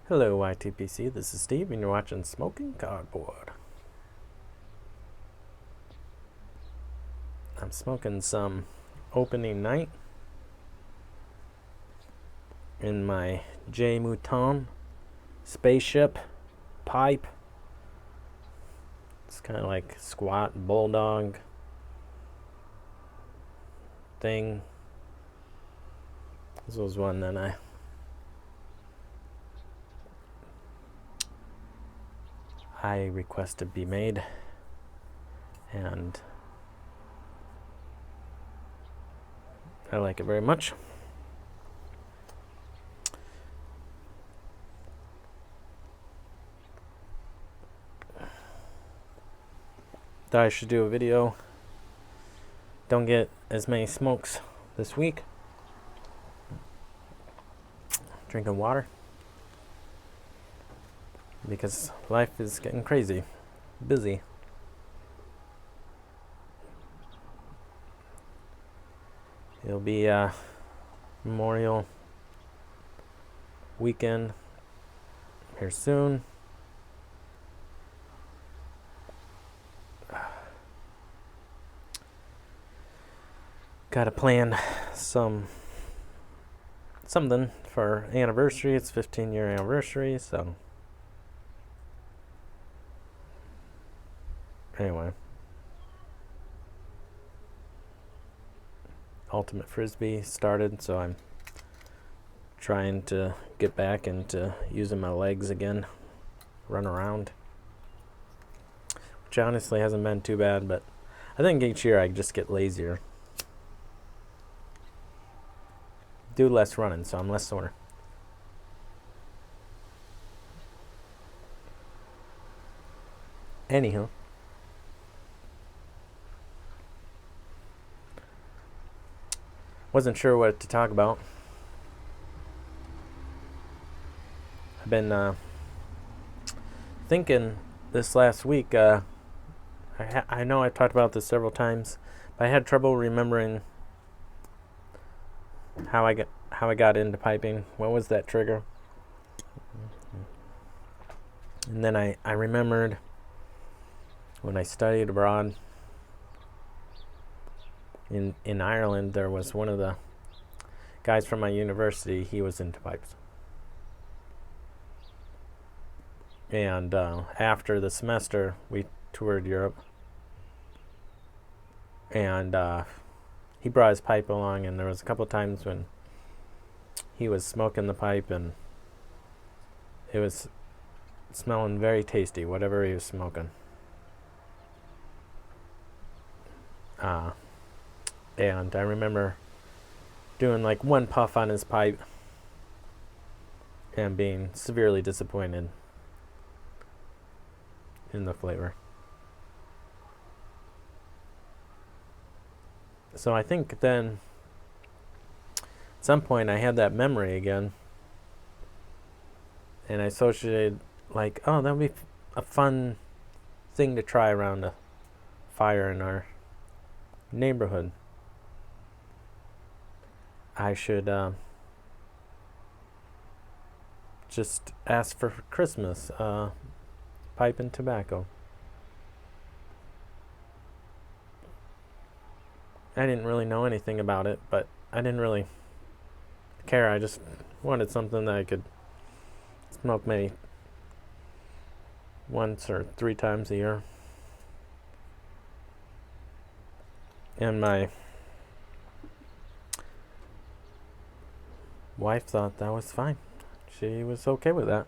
Hello, YTPC. This is Steve, and you're watching Smoking Cardboard. I'm smoking some opening night in my J. Mouton spaceship pipe. It's kind of like squat bulldog thing. This was one that I requested be made, and I like it very much. Thought I should do a video. Don't get as many smokes this week. Drinking water because life is getting crazy, busy. It'll be Memorial weekend here soon. Gotta plan something for anniversary. It's 15-year anniversary, so anyway. Ultimate Frisbee started, so I'm trying to get back into using my legs again, run around, which honestly hasn't been too bad, but I think each year I just get lazier. Do less running, so I'm less sore. Anywho, wasn't sure what to talk about. I've been thinking this last week. I know I've talked about this several times, but I had trouble remembering how I got into piping. What was that trigger? And then I remembered when I studied abroad in Ireland, there was one of the guys from my university. He was into pipes, and after the semester we toured Europe, and he brought his pipe along, and there was a couple of times when he was smoking the pipe and it was smelling very tasty, whatever he was smoking. And I remember doing like one puff on his pipe and being severely disappointed in the flavor. So I think then at some point I had that memory again, and I associated like, oh, that would be a fun thing to try around a fire in our neighborhood. I should just ask for Christmas pipe and tobacco. I didn't really know anything about it, but I didn't really care. I just wanted something that I could smoke maybe once or 3 times a year. And my wife thought that was fine. She was okay with that,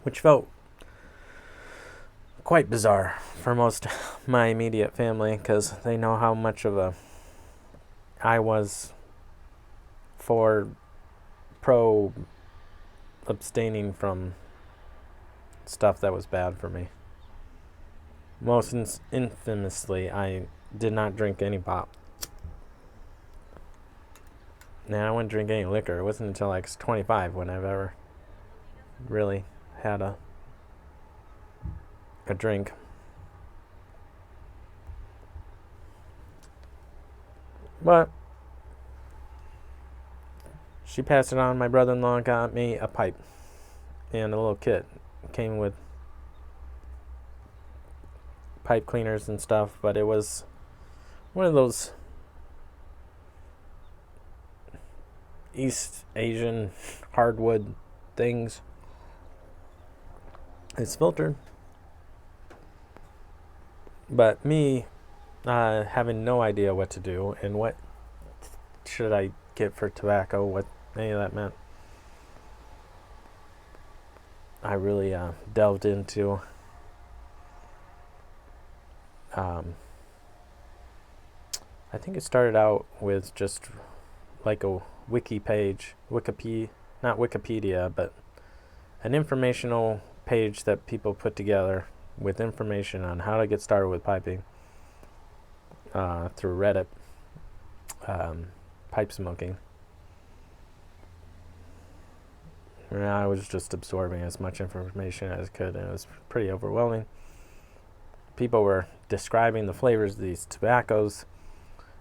which felt quite bizarre for most my immediate family, because they know how much of a I was for pro abstaining from stuff that was bad for me. Most infamously, I did not drink any pop. Now, I wouldn't drink any liquor. It wasn't until I was 25 when I've ever really had a drink. But she passed it on. My brother-in-law got me a pipe and a little kit. It came with pipe cleaners and stuff, but it was one of those East Asian hardwood things. It's filtered. But me having no idea what to do and what should I get for tobacco, what any of that meant, I really delved into I think it started out with just like a wiki page, not Wikipedia, but an informational page that people put together with information on how to get started with piping through Reddit, pipe smoking. And I was just absorbing as much information as I could, and it was pretty overwhelming. People were describing the flavors of these tobaccos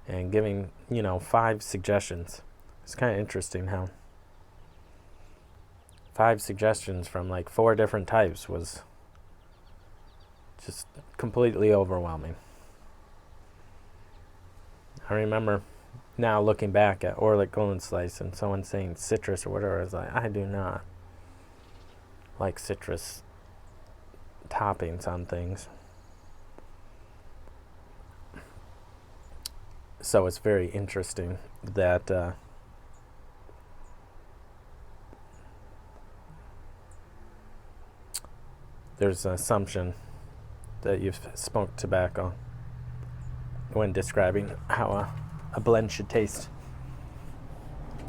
and giving, 5 suggestions. It's kind of interesting how 5 suggestions from like 4 different types was just completely overwhelming. I remember now looking back at Orlik Golden Slice and someone saying citrus or whatever. I was like, I do not like citrus toppings on things. So it's very interesting that there's an assumption that you've smoked tobacco when describing how a blend should taste,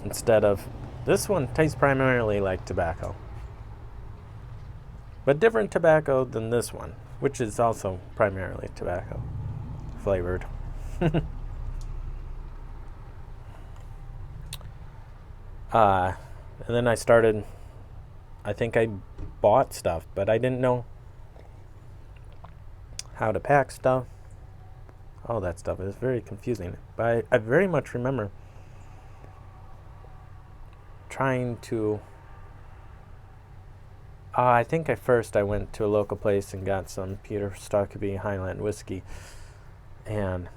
instead of this one tastes primarily like tobacco, but different tobacco than this one, which is also primarily tobacco flavored. And then I think I bought stuff, but I didn't know how to pack stuff. All that stuff is very confusing. But I very much remember trying to... I think at first I went to a local place and got some Peter Stokkebye Highland whiskey. And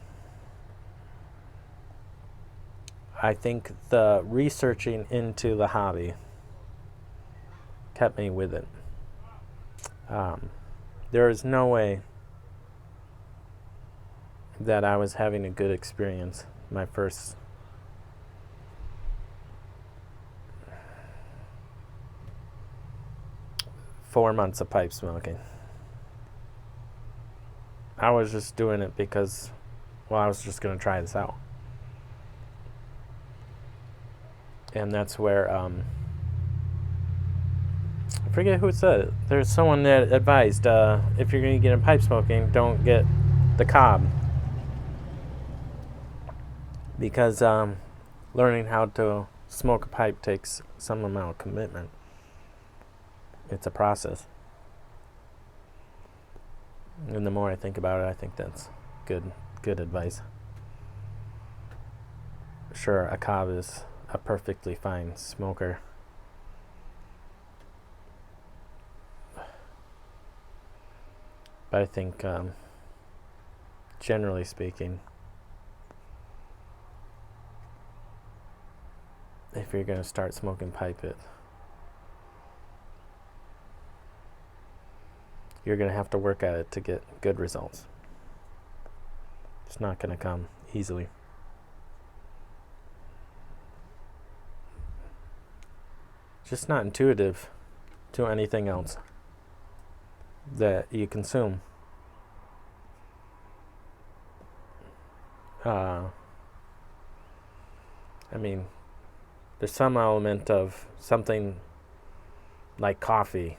I think the researching into the hobby kept me with it. There is no way that I was having a good experience my first four months of pipe smoking. I was just doing it because, I was just going to try this out. And that's where, I forget who said it. There's someone that advised, if you're going to get in pipe smoking, don't get the cob. Because learning how to smoke a pipe takes some amount of commitment. It's a process. And the more I think about it, I think that's good advice. Sure, a cob is a perfectly fine smoker. But I think, generally speaking, if you're going to start smoking pipe, you're going to have to work at it to get good results. It's not going to come easily. It's just not intuitive to anything else that you consume. There's some element of something like coffee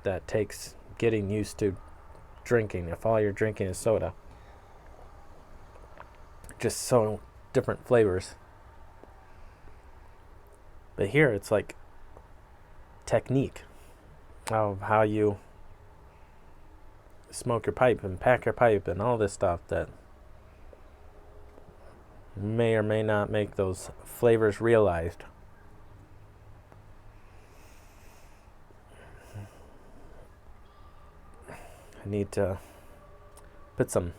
that takes getting used to drinking. If all you're drinking is soda, just so different flavors. But here it's like technique of how you smoke your pipe and pack your pipe and all this stuff that may or may not make those flavors realized. I need to put some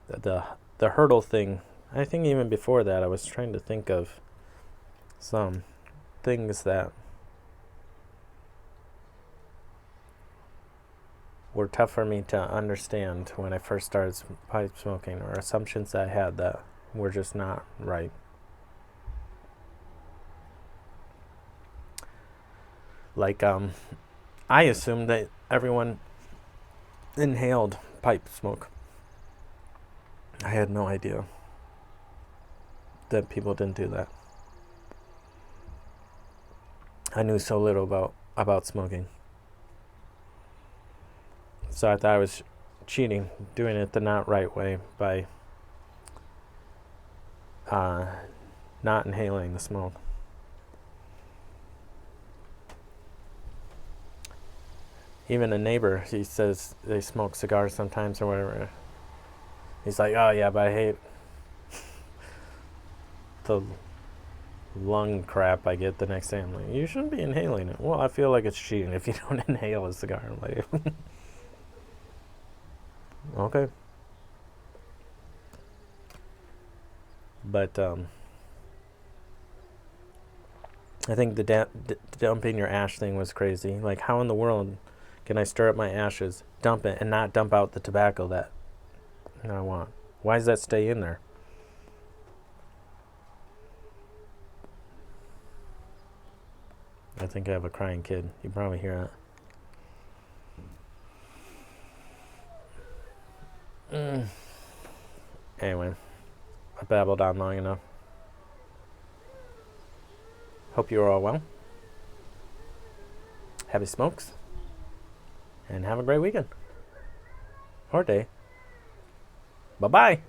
the hurdle thing. I think even before that, I was trying to think of some things that were tough for me to understand when I first started pipe smoking, or assumptions I had that were just not right. Like, I assumed that everyone inhaled pipe smoke. I had no idea that people didn't do that. I knew so little about smoking. So I thought I was cheating, doing it the not right way by not inhaling the smoke. Even a neighbor, he says they smoke cigars sometimes or whatever. He's like, oh yeah, but I hate the lung crap I get the next day. I'm like, you shouldn't be inhaling it. Well, I feel like it's cheating if you don't inhale a cigar. I'm like, okay. But I think the dumping your ash thing was crazy. Like, how in the world can I stir up my ashes, dump it, and not dump out the tobacco that I want? Why does that stay in there? I think I have a crying kid. You probably hear that. Anyway, I babbled on long enough. Hope you're all well. Happy smokes. And have a great weekend. Or day. Bye-bye.